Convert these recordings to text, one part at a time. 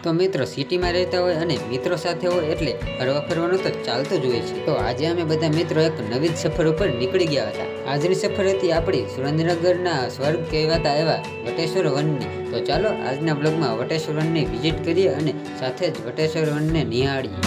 તો મિત્રો સિટીમાં રહેતા હોય અને મિત્રો સાથે હોય એટલે ફરવા ફરવાનું તો ચાલતું જ હોય છે. તો આજે અમે બધા મિત્રો એક નવી જ સફર ઉપર નીકળી ગયા હતા. આજની સફર હતી આપણી સુરેન્દ્રનગરના સ્વર્ગ કહેવાતા એવા વટેશ્વર વનની. તો ચાલો આજના બ્લોગમાં વટેશ્વર વનની વિઝિટ કરીએ અને સાથે જ વટેશ્વર વનને નિહાળીએ.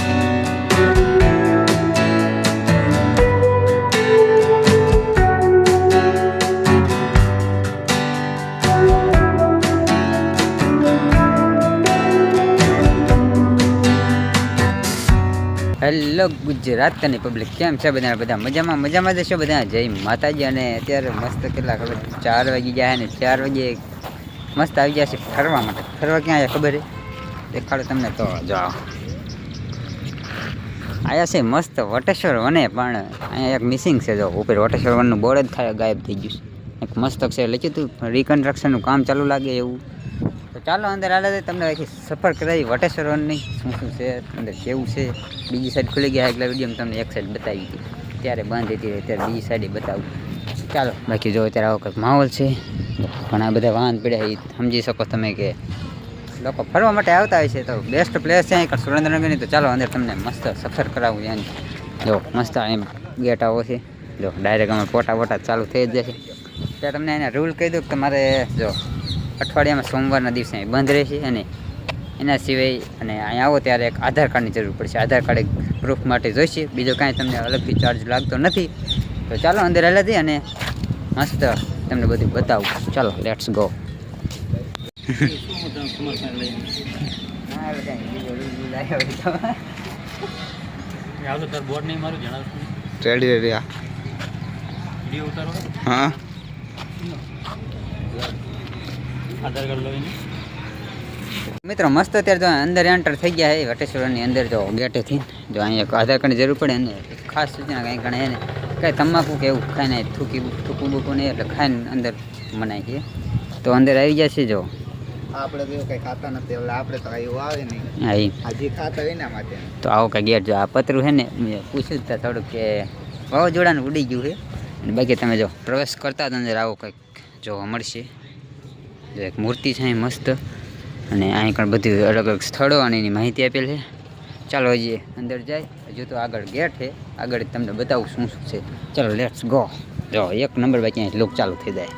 હેલો ગુજરાતની પબ્લિક, કેમ છે બધા મજામાં જ છો બધા. જય માતાજી. અને અત્યારે મસ્ત કેટલા ખબર 4 વાગી ગયા ને 4 વાગે મસ્ત આવી ગયા છે ફરવા માટે. ફરવા ક્યાં આવ્યા ખબર દેખાડો તમને. તો જાઓ આયા છે મસ્ત વટેશ્વર વને, પણ અહીંયા એક મિસિંગ છે. જો ઉપર વટેશ્વર વનનું બોર્ડ જ ગાયબ થઈ ગયું છે. એક મસ્તક છે લખ્યું હતું રિકન્સ્ટ્રક્શનનું કામ ચાલુ લાગે એવું. તો ચાલો અંદર હાલે તમને આખી સફર કરાવી વટેશ્વર વનની, શું છે અંદર કેવું છે. બીજી સાઈડ ખુલી ગયા એટલે વિડીયો તમને એક સાઈડ બતાવી હતી, ત્યારે બંધ હતી, અત્યારે બીજી સાઈડે બતાવું. ચાલો બાકી જો અત્યારે આવો કંઈક માહોલ છે. ઘણા બધા વાહન પડ્યા એ સમજી શકો તમે કે લોકો ફરવા માટે આવતા હોય છે. તો બેસ્ટ પ્લેસ છે અહીં સુરેન્દ્રનગરની. તો ચાલો અંદર તમને મસ્ત સફર કરાવું. એમ જો મસ્ત એમ ગેટ આવો છે. જો ડાયરેક્ટ અમે ફોટા ચાલુ થઈ જ જશે. ત્યાં તમને એના રૂલ કહી દઉં કે તમારે જો અઠવાડિયામાં સોમવારના દિવસે અહીં બંધ રહેશે, અને એના સિવાય અને અહીં આવો ત્યારે એક આધાર કાર્ડની જરૂર પડશે. આધાર કાર્ડ એક પ્રૂફ માટે જોઈશે, બીજો કાંઈ તમને અલગથી ચાર્જ લાગતો નથી. તો ચાલો અંદર હેલા દઈએ અને મસ્ત તમને બધું બતાવું. ચાલો લેટ્સ ગો. રેડી હા મિત્રો મસ્ત અત્યારે જો અંદર એન્ટર થઈ ગયા છે વટેશ્વરની અંદર. જો ગેટેથી જો અહીંયા એક આધાર કાર્ડની જરૂર પડે ને ખાસ સૂચના કંઈ ગણે એને કાંઈ તમાકુ કે એવું ખાઈને થૂકું બૂકું નહીં, એટલે ખાઈને અંદર મનાય છે. તો અંદર આવી ગયા છે. જો આપણે તો કઈ ખાતા નથી એટલે આપણે તો એવું આવે નહીં. હા હજી ખાતા હોય એના માટે. તો આવો કાંઈ ગેટ જો આ પતરું છે ને મેં પૂછ્યું હતા થોડુંક કે વાવાઝોડાનું ઉડી ગયું છે. અને બાકી તમે જો પ્રવેશ કરતા જ અંદર આવો કંઈક જોવા મળશે. જો એક મૂર્તિ છે અહીં મસ્ત, અને અહીં પણ બધી અલગ અલગ સ્થળો અને એની માહિતી આપેલ છે. ચાલો હજી અંદર જાય. હજુ તો આગળ ગેટ છે, આગળ તમને બતાવું શું શું છે. ચાલો લેટ્સ ગો. જો એક નંબર બાકી અહીં લોક ચાલુ થઈ જાય.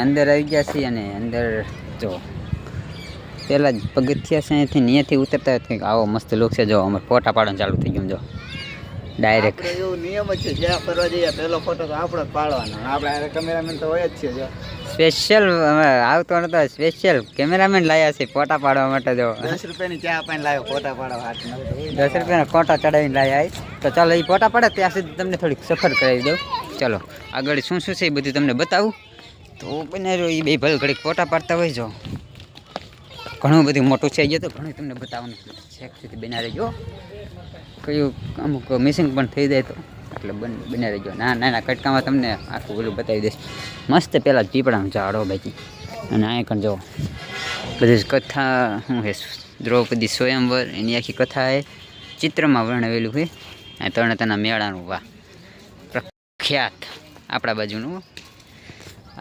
અંદર આવી ગયા છીએ અને અંદર જો પહેલાં જ પગથિયા છે અહીંથી અહીંયાથી ઉતરતા હોય કંઈક આવો મસ્ત લુક છે. જો અમારે ફોટા પાડવાનું ચાલુ થઈ ગયું. જો ડાયરેક્ટ એવું નિયમ જ છે, જ્યાં ફરવા જઈએ પહેલો ફોટો તો આપણો જ પાડવાનો. આપણે કેમેરામેન તો હોય જ છે. જો સ્પેશિયલ આવતો નતો, સ્પેશિયલ કેમેરામેન લાવ્યા છે ફોટા પાડવા માટે. જો 10 રૂપિયાની ચા પાઈને લાવ્યો ફોટા પાડવા. 10 રૂપિયાના ફોટા ચડાવીને લાવ્યા. તો ચાલો એ ફોટા પાડે ત્યાં સુધી તમને થોડીક સફર કરાવી દઉં. ચાલો આગળ શું શું છે એ બધું તમને બતાવું. તો બનાવ્યો એ બે ભલે ઘડીક ફોટા પાડતા હોય. જો ઘણું બધું મોટું છે તો ઘણું તમને બતાવવાનું છેક સુધી બના રહેજો. કયું અમુક મિસિંગ પણ થઈ જાય તો એટલે બના રહેજો. નાના કટકામાં તમને આખું બધું બતાવી દઈશ. મસ્ત પહેલાં જ પીપળાનું ઝાડો બાકી. અને અહીં પણ જો બધી કથા શું છે, દ્રૌપદી સ્વયંવર એની આખી કથા એ ચિત્રમાં વર્ણવેલું છે. આ તરણેતરના મેળાનું વાહ પ્રખ્યાત આપણા બાજુનું.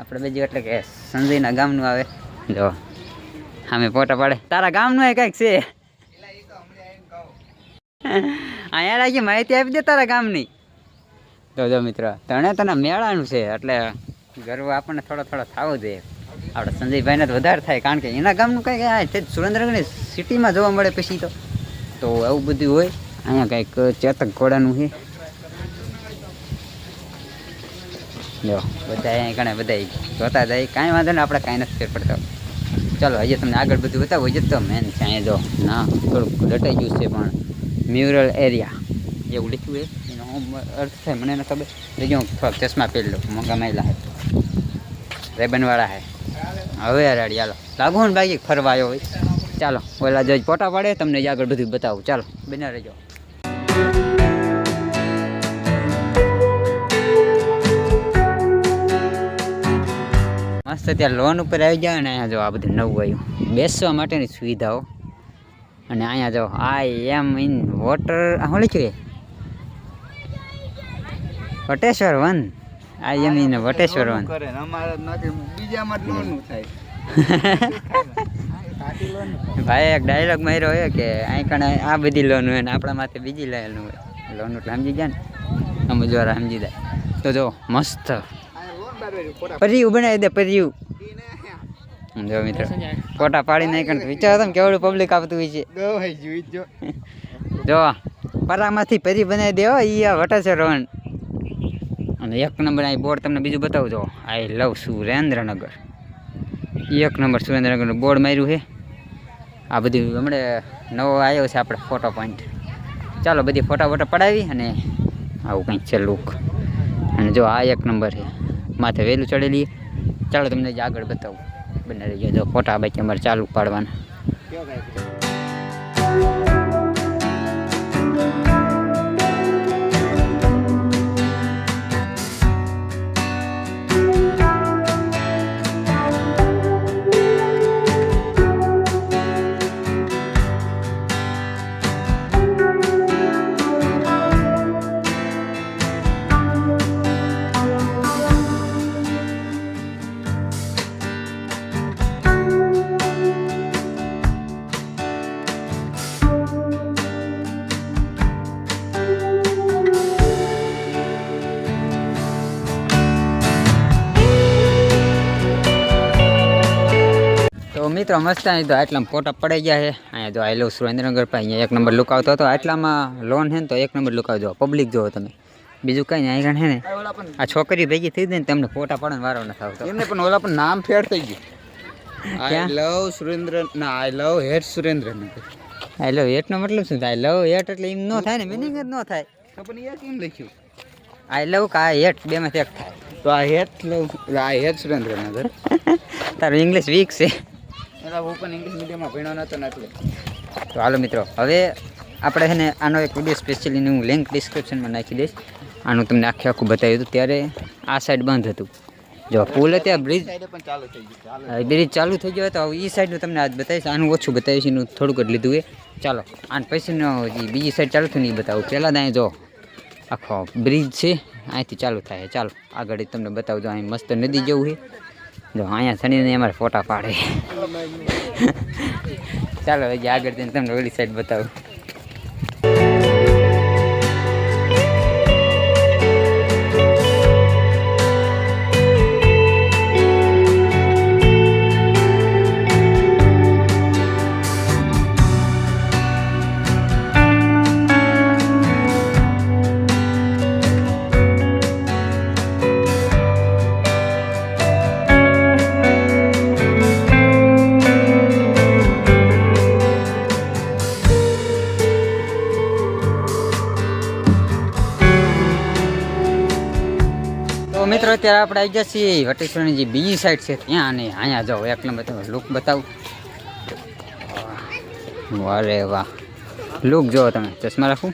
આપણે બીજું એટલે કે સંજયના ગામનું આવે. જો સામે ફોટા પાડે. તારા ગામનું એ કંઈક છે અહીંયા લાગી માહિતી આપી દે તારા ગામની. તો જો મિત્ર તરણેતરના મેળાનું છે એટલે ગર્વ આપણને થોડો થવો જોઈએ. આપણે સંજયભાઈને તો વધારે થાય, કારણ કે એના ગામનું કંઈક સુરેન્દ્રનગરની સિટીમાં જોવા મળે પછી તો એવું બધું હોય. અહીંયા કંઈક ચેતક ઘોડાનું છે. જો બધા અહીંયા ઘણા બધા જોતા જાય. કાંઈ વાંધો ને, આપણે કાંઈ નથી ફેર પડતા. ચાલો હજી તમને આગળ બધું બતાવું. હજી તો મેન છે અહીંયા જો ના થોડુંક ડટાઈ ગયું છે, પણ મ્યુરલ એરિયા જેવું લખ્યું છે એનો અર્થ થાય મને એને ખબર. બીજું હું થોડાક ચશ્મા પહેરી લઉં, મોંઘા માયલા હે રેબનવાળા હે. હવે રાડી ચાલો લાગુ ને બાકી ફરવા આવ્યો હોય. ચાલો ઓલા જજ ફોટા પાડે તમને આગળ બધું બતાવું. ચાલો બના રહેજો. મસ્ત ત્યાં લોન ઉપર આવી જાય ને અહીંયા જો આ બધું નવું આવ્યું બેસવા માટેની સુવિધાઓ અને અહીંયા જો આઈ એમ ઇન વોટર શું લખ્યું Vateshwar Van I am in Vateshwar Van કરે અમારે નથી બીજામાં જ લોનનું થાય ભાઈ એક ડાયલોગ માર્યો હોય કે અહીં કણે આ બધી લોન હોય ને આપણા માથે બીજી લોન હોય લોન એટલે સમજી ગયા ને આમ દ્વારા સમજી જાય તો જો મસ્ત પરિયું બનાવી દે પરિયું જો મિત્ર ફોટા પાડી નાખ વિચારો તમે કેવડું પબ્લિક આવતું હોય છે જો પરામાંથી પરી બનાવી દે હો ઈ આ વટેશ્વર વન અને એક નંબર અહીં બોર્ડ તમને બીજું બતાવું જો આઈ લવ સુરેન્દ્રનગર એક નંબર સુરેન્દ્રનગરનું બોર્ડ માર્યું છે આ બધું હમણાં નવો આવ્યો છે આપણે ફોટો પોઈન્ટ ચાલો બધી ફોટા વોટા પડાવી અને આવું કંઈક છે લુક અને જો આ એક નંબર છે માથે વહેલું ચડેલી ચાલો તમને જ આગળ બતાવું બને રહી જો ફોટા બાકી અમારે ચાલુ પાડવાના તો મિત્રો મસ્ત અહીં તો આટલામાં ફોટા પડાઈ ગયા છે અહીંયા જો આઈ લવ સુરેન્દ્રનગર પર અહીંયા એક નંબર લુક આવતો હતો આટલામાં લોન છે ને તો એક નંબર લુક આવજો પબ્લિક જોવો તમે બીજું કંઈ નહીં અહીં છે ને આ છોકરી ભેગી થઈ ગઈ ને તેમને ફોટા પાડવાનો વારો નથી આવતો એમને પણ ઓલા પણ નામ ફેર થઈ ગયું આઈ લવ સુરેન્દ્ર ના આઈ લવ હેટ સુરેન્દ્રનગર આઈ લવ હેટનો મતલબ શું થાય લવ હેટ એટલે એમ ન થાય ને મિનિંગ જ ન થાય તો પણ યાર કેમ લખ્યું આઈ લવ કે આ હેટ બેમાંથી એક થાય તો આ હેટ લવ આ હેટ સુરેન્દ્રનગર તારું ઇંગ્લિશ વીક છે એના હું પણ ઇંગ્લિશ મીડિયમમાં ભણ્યો નતો ને એટલે તો હાલો મિત્રો હવે આપણે છે ને આનો એક વિડીયો સ્પેશિયલી હું લિંક ડિસ્ક્રિપ્શનમાં નાખી દઈશ આનું તમને આખે આખું બતાવ્યું હતું ત્યારે આ સાઈડ બંધ હતું જો પુલ ત્યાં બ્રિજ પણ ચાલુ થઈ ગયું બ્રિજ ચાલુ થઈ ગયો હતો એ સાઈડનું તમને આજ બતાવીશ આનું ઓછું બતાવીશ એનું થોડુંક જ લીધું એ ચાલો આને પછીનો જે બીજી સાઈડ ચાલુ થયું ને એ બતાવું પહેલાં તો અહીં જો આખો બ્રિજ છે અહીંથી ચાલુ થાય ચાલો આગળ તમને બતાવજો અહીં મસ્ત નદી જેવું છે જો અહીંયા શનિને અમારે ફોટા પાડે ચાલો હજી આગળ જઈને તમને ઓલી સાઈડ બતાવું મિત્રો અત્યારે આપણે આવી ગયા છીએ વટેશ્વરની જે બીજી સાઈડ છે ત્યાં અને અહીંયા જાઓ એક નંબર તમે લુક બતાવું અરે વાહ લુક જુઓ તમે ચશ્મા રાખું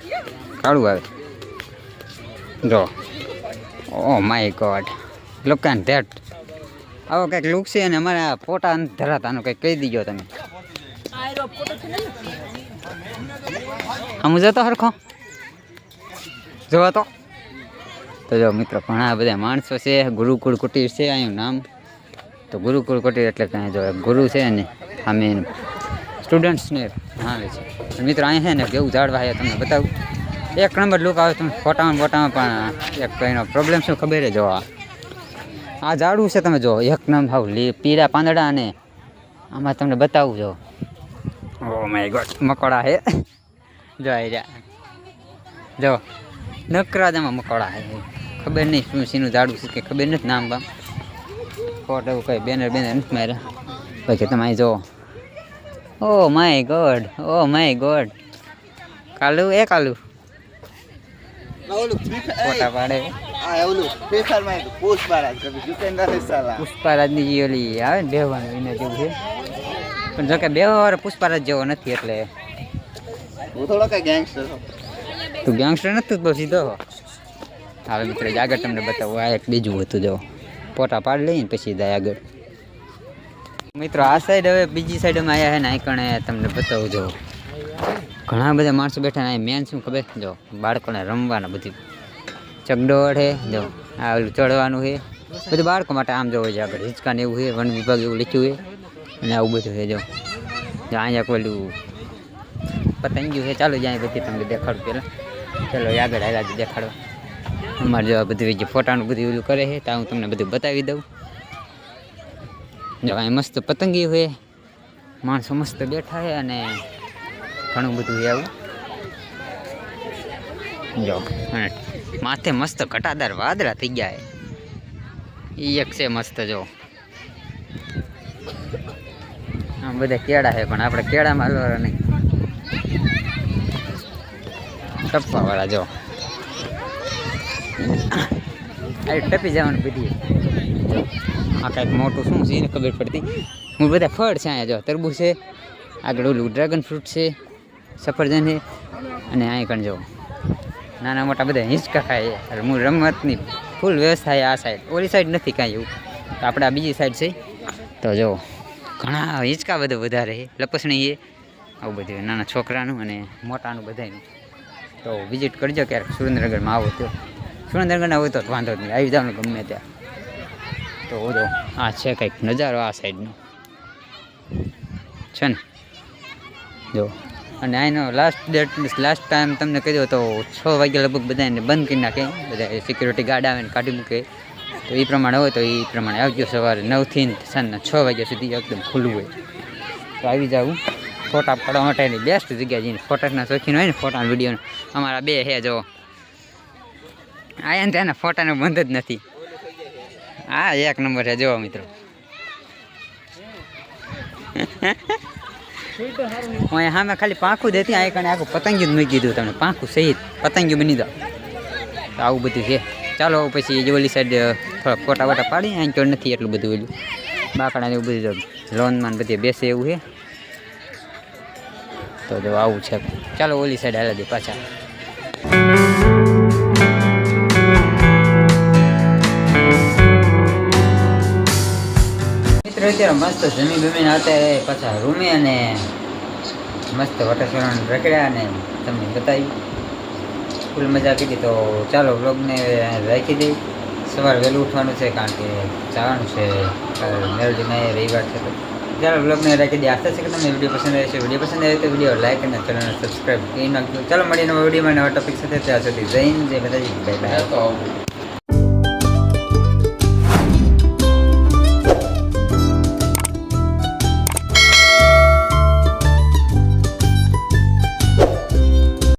કાળું આવે જો oh my God look and that આવો કંઈક લુક છે અને અમારે આ ફોટા ધરાતાનું કંઈક કહી દીજો તમે આમ જતો હરખો જોવા તો જો મિત્રો ઘણા બધા માણસો છે ગુરુકુળ કુટીર છે અહીંનું નામ તો ગુરુકુળ કુટીર એટલે કે જો ગુરુ છે ને અમે સ્ટુડન્ટ્સને આવે છે મિત્રો અહીંયા છે ને કેવું ઝાડવા છે તમને બતાવું એક નંબર લુક આવે તમે ફોટામાં પણ એક એનો પ્રોબ્લેમ શું ખબર જો આ ઝાડવું છે તમે જો એક નંબર હાવ પીળા પાંદડા અને આમાં તમને બતાવું જો ઓ માય ગોડ મકોડા છે જો આવી રહ્યા જો નકરાજામાં મકોડા છે ખબર નહીં શું શીનું ઝાડું છે કે ખબર નથી નામ બામ ફોટ એવું કંઈ બેનર નથી માર્યા પછી તમે અહીં જુઓ ઓ માય ગોડ કાલુ કાલુ ફોટા પાડે પુષ્પારાજની જે ઓલી આવે ને બેહવાનું એને જેવું છે પણ જોકે બેહવા પુષ્પારાજ જેવો નથી એટલે થોડો કઈ ગેંગસ્ટર તું ગેંગસ્ટર નથી બહુ સીધો હવે મિત્રો આગળ તમને બતાવું આ એક બીજું હતું જો ફોટા પાડી લઈને પછી જાય આગળ મિત્રો આ સાઈડ હવે બીજી સાઈડમાં આવ્યા છે ને આઈકણે તમને બતાવું જો ઘણા બધા માણસો બેઠા ને મેન શું ખબર જો બાળકોને રમવાના બધી ચકડોળ છે જો આ ઓલું ચડવાનું છે બધું બાળકો માટે આમ જોવે છે આગળ હિંચકા ને એવું છે વન વિભાગ એવું લખ્યું છે અને આવું બધું છે જો અહીંયા પેલું પતંગિયું છે ચાલો જ્યાં બધી તમને દેખાડું પહેલાં ચાલો આગળ આવ્યા દેખાડવા અમારે જો આ બધું જે ફોટાનું બધું ઓલું કરે છે તો હું તમને બધું બતાવી દઉં જો અહીં મસ્ત પતંગી હોય માણસો મસ્ત બેઠા છે અને ઘણું બધું છે આવું જો અને માથે મસ્ત ઘટાદાર વાદળા થઈ ગયા એ એક છે મસ્ત જો આમ બધા કેળા છે પણ આપણે કેળામાં હલવાના નહીં ટપવાવાળા જો આ ટપી જવાનું બધી આ કાંઈક મોટું શું છે એને ખબર પડતી હું બધા ફળ છે અહીંયા જો તરબૂચ છે આગળ ઓલું ડ્રેગન ફ્રૂટ છે સફરજન છે અને અહીં કણ જો નાના મોટા બધા હિંચકા ખાય છે હું રમતની ફૂલ વ્યવસ્થા છે આ સાઈડ ઓલી સાઈડ નથી કાંઈ એવું તો આપણે આ બીજી સાઈડ છે તો જો ઘણા હિંચકા બધું વધારે છે લપસણી છે આવું બધું નાના છોકરાનું અને મોટાનું બધાનું તો વિઝિટ કરજો ક્યારેક સુરેન્દ્રનગરમાં આવો તો સુરેન્દ્રનગરના હોય તો વાંધો જ નહીં આવી જવાનું ગમે ત્યાં તો જો આ છે કંઈક નજારો આ સાઈડનો છે ને જો અને આનો લાસ્ટ ટાઈમ તમને કહી દો તો 6 વાગ્યા લગભગ બધાને બંધ કરી નાખે બધા સિક્યુરિટી ગાર્ડ આવે ને કાઢી મૂકે તો એ પ્રમાણે હોય તો એ પ્રમાણે આવજો સવારે 9થી સાંજના 6 વાગ્યા સુધી એકદમ ખુલ્લું હોય તો આવી જાવું ફોટા પાડવા માટેની બેસ્ટ જગ્યા જઈને ફોટાના શોખીન હોય ને ફોટા વિડીયો અમારા બે હે જો આયા ને ત્યાંના ફોટાનો બંધ જ નથી હા એક નંબર છે જોવા મિત્રો હું સામે ખાલી પાંખું દેતી આ કણે આખું પતંગિયું જ મૂકી દીધું તમને પાંખું સહિત પતંગિયું બની દો તો આવું બધું છે ચાલો પછી ઓલી સાઈડ થોડા ફોટા વોટા પાડી અહીં તો નથી એટલું બધું ઓલું બાકડાને એવું બધું લોનમાં બધી બેસે એવું છે તો જો આવું છે ચાલો ઓલી સાઈડ હાલા દે પાછા મિત્રો અત્યારે મસ્ત જમી બમીને અત્યારે પાછા રૂમે અને મસ્ત વટેશ્વરણ રખડ્યા અને તમને બતાવી ફૂલ મજા કરી તો ચાલો વ્લોગને રાખી દઈ સવારે વહેલું ઉઠવાનું છે કારણ કે જવાનું છે મેરડીમાં રવિવાર છે તો ચાલો વ્લોગને રાખી દઈએ આશા છે કે તમને વિડીયો પસંદ આવે છે વિડીયો પસંદ આવે તો વિડીયો લાઈક અને ચેનલને સબસ્ક્રાઈબ કરી નાખજો ચાલો મળીએ નવા વિડીયોમાં નવા ટોપિક સાથે ત્યાં સુધી જય હિન્દ જય માતાજી બાય બાય